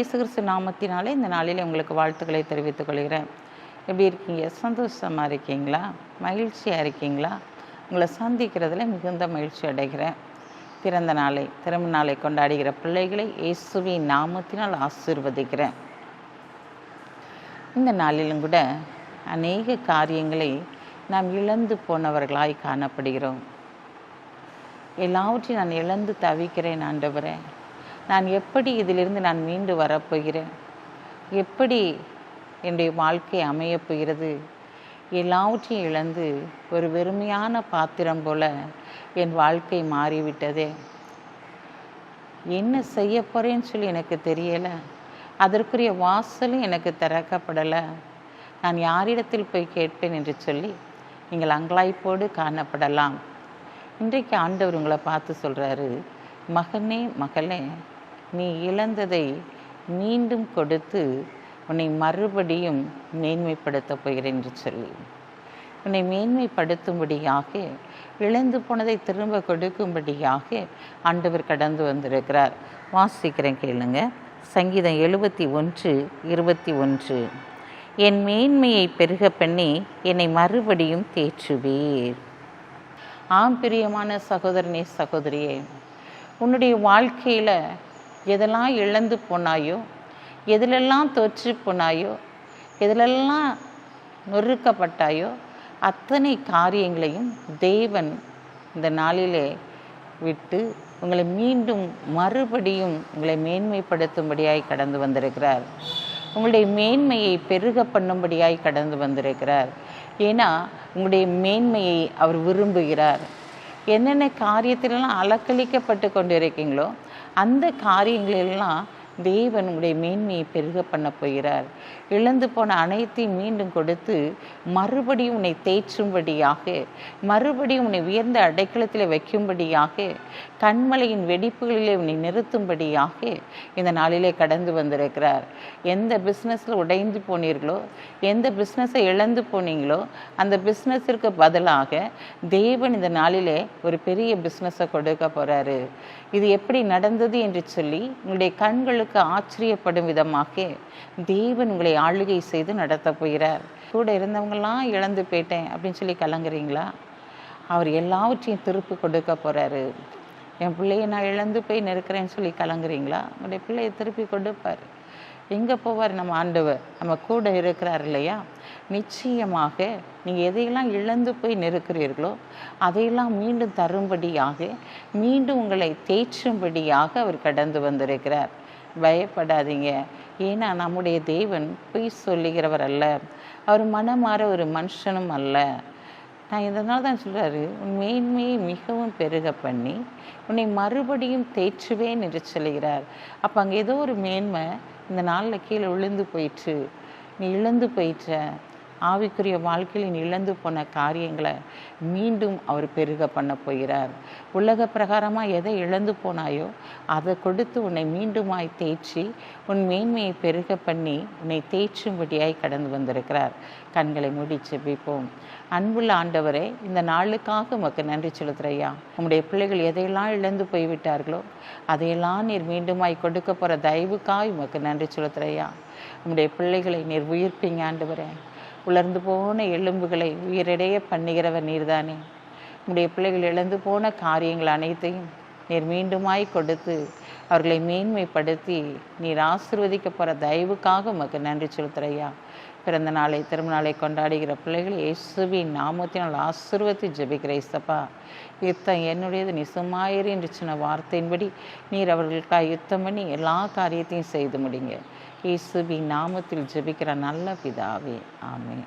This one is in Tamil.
இயேசு கிறிஸ்து நாமத்தினாலே இந்த நாளில் உங்களுக்கு வாழ்த்துக்களை தெரிவித்துக் கொள்கிறேன். எப்படி இருக்கீங்க? சந்தோஷமாக இருக்கீங்களா? மகிழ்ச்சியாக இருக்கீங்களா? உங்களை சந்திக்கிறதுல மிகுந்த மகிழ்ச்சி அடைகிறேன். பிறந்த நாளை திருமண நாளை கொண்டாடுகிற பிள்ளைகளை இயேசுவின் நாமத்தினால் ஆசீர்வதிக்கிறேன். இந்த நாளிலும் கூட அநேக காரியங்களை நாம் இழந்து போனவர்களாய் காணப்படுகிறோம். எல்லாவற்றையும் நான் இழந்து தவிக்கிறேன் ஆண்டவரே. நான் எப்படி இதிலிருந்து நான் மீண்டு வரப்போகிறேன்? எப்படி என்னுடைய வாழ்க்கை அமையப் போகிறது? எல்லாவற்றையும் இழந்து ஒரு வெறுமையான பாத்திரம் போல என் வாழ்க்கை மாறிவிட்டதே. என்ன செய்ய போகிறேன்னு சொல்லி எனக்கு தெரியலை. அதற்குரிய வாசலும் எனக்கு திறக்கப்படலை. நான் யாரிடத்தில் போய் கேட்பேன் என்று சொல்லி நீங்கள் அங்கலாய்ப்போடு காணப்படலாம். இன்றைக்கு ஆண்டவர் உங்களை பார்த்து சொல்கிறாரு, மகனே மகளே, நீ இழந்ததை மீண்டும் கொடுத்து உன்னை மறுபடியும் மேன்மைப்படுத்தப் போகிறேன் என்று சொல்லி உன்னை மேன்மைப்படுத்தும்படியாக, இழந்து போனதை திரும்ப கொடுக்கும்படியாக ஆண்டவர் கடந்து வந்திருக்கிறார். வாசிக்கிறேன், கேளுங்க. சங்கீதம் 71:21. என் மேன்மையை பெருக பண்ணி என்னை மறுபடியும் தேற்றுவீர். ஆம் பிரியமான சகோதரனே, சகோதரியே, உன்னுடைய வாழ்க்கையில் எதெல்லாம் இழந்து போனாயோ, எதிலெல்லாம் தோற்று போனாயோ, எதிலெல்லாம் நொறுக்கப்பட்டாயோ, அத்தனை காரியங்களையும் தேவன் இந்த நாளிலே விட்டு உங்களை மீண்டும் மறுபடியும் உங்களை மேன்மைப்படுத்தும்படியாய் கடந்து வந்திருக்கிறார். உங்களுடைய மேன்மையை பெருக பண்ணும்படியாய் கடந்து வந்திருக்கிறார். ஏன்னா உங்களுடைய மேன்மையை அவர் விரும்புகிறார். என்னென்ன காரியத்திலெல்லாம் அலக்களிக்கப்பட்டு கொண்டு இருக்கீங்களோ அந்த காரியங்களெல்லாம் தேவன் உங்களுடைய மேன்மையை பெருக பண்ண போகிறார். இழந்து போன அனைத்தையும் மீண்டும் கொடுத்து மறுபடியும் உன்னை தேற்றும்படியாக, மறுபடியும் உன்னை உயர்ந்த அடைக்கலத்தில் வைக்கும்படியாக, கண்மலையின் வெடிப்புகளிலே உன்னை நிறுத்தும்படியாக இந்த நாளிலே கடந்து வந்திருக்கிறார். எந்த பிஸ்னஸில் உடைந்து போனீர்களோ, எந்த பிஸ்னஸை இழந்து போனீங்களோ, அந்த பிஸ்னஸிற்கு பதிலாக தேவன் இந்த நாளிலே ஒரு பெரிய பிஸ்னஸை கொடுக்க போகிறாரு. இது எப்படி நடந்தது என்று சொல்லி உங்களுடைய கண்களுக்கு ஆச்சரியப்படும் விதமாக தேவன் உங்களை ஆளுகை செய்து நடத்த போகிறார். கூட இருந்தவங்கெல்லாம் இழந்து போயிட்டேன் அப்படின்னு சொல்லி கலங்குறீங்களா? அவர் எல்லாவற்றையும் திருப்பி கொடுக்க போகிறாரு. என் பிள்ளையை நான் இழந்து போய் நிற்கிறேன்னு சொல்லி கலங்குறீங்களா? உங்களுடைய பிள்ளையை திருப்பி கொடுப்பார். எங்கே போவார்? நம்ம ஆண்டவர் நம்ம கூட இருக்கிறார் இல்லையா? நிச்சயமாக நீங்கள் எதையெல்லாம் இழந்து போய் நிற்கிறீர்களோ அதையெல்லாம் மீண்டும் தரும்படியாக, மீண்டும் உங்களை தேற்றும்படியாக அவர் கடந்து வந்திருக்கிறார். பயப்படாதீங்க. ஏன்னா நம்முடைய தேவன் பொய் சொல்லுகிறவர் அல்ல. அவர் மனமாற ஒரு மனுஷனும் அல்ல. நான் இதனால தான் சொல்கிறாரு, உன் மேன்மையை மிகவும் பெருக பண்ணி உன்னை மறுபடியும் தேற்றுவேன் என்று சொல்கிறார். அப்போ அங்கே ஏதோ ஒரு மேன்மை இந்த நாளில் கீழே விழுந்து போயிற்று. நீ இழந்து போயிட்ட ஆவிக்குரிய வாழ்க்கையில் நீ இழந்து போன காரியங்களை மீண்டும் அவர் பெருக பண்ண போகிறார். உலக பிரகாரமாக எதை இழந்து போனாயோ அதை கொடுத்து உன்னை மீண்டுமாய் தேற்றி உன் மேன்மையை பெருக பண்ணி உன்னை தேற்றும்படியாய் கடந்து வந்திருக்கிறார். கண்களை மூடி ஜெபிப்போம். அன்புள்ள ஆண்டவரே, இந்த நாளுக்காக உமக்கு நன்றி செலுத்துறையா. உங்களுடைய பிள்ளைகள் எதையெல்லாம் இழந்து போய்விட்டார்களோ அதையெல்லாம் நீர் மீண்டுமாய் கொடுக்க போகிற தயவுக்காய் உமக்கு நன்றி செலுத்துறையா. உங்களுடைய பிள்ளைகளை நீர் உயிர்ப்பீங்க ஆண்டவரே. உலர்ந்து போன எலும்புகளை உயிரிடைய பண்ணுகிறவர் நீர்தானே. உங்களுடைய பிள்ளைகள் இழந்து போன காரியங்கள் அனைத்தையும் நீர் மீண்டுமாய் கொடுத்து அவர்களை மேன்மைப்படுத்தி நீர் ஆசீர்வதிக்க போகிற தயவுக்காக உமக்கு நன்றி செலுத்துறையா. பிறந்த நாளை திருமண நாளை கொண்டாடுகிற பிள்ளைகள் இயேசுவின் நாமத்தினால் ஆசீர்வதித்து ஜெபிக்கிற இயேசப்பா. யுத்தம் என்னுடையது, நீ சும்மாயிரு என்று சொன்ன வார்த்தையின்படி நீர் அவர்களுக்காக யுத்தம் பண்ணி எல்லா காரியத்தையும் செய்து முடிங்க. இயேசுவின் நாமத்தில் ஜெபிக்கிற நல்ல பிதாவே, ஆமென்.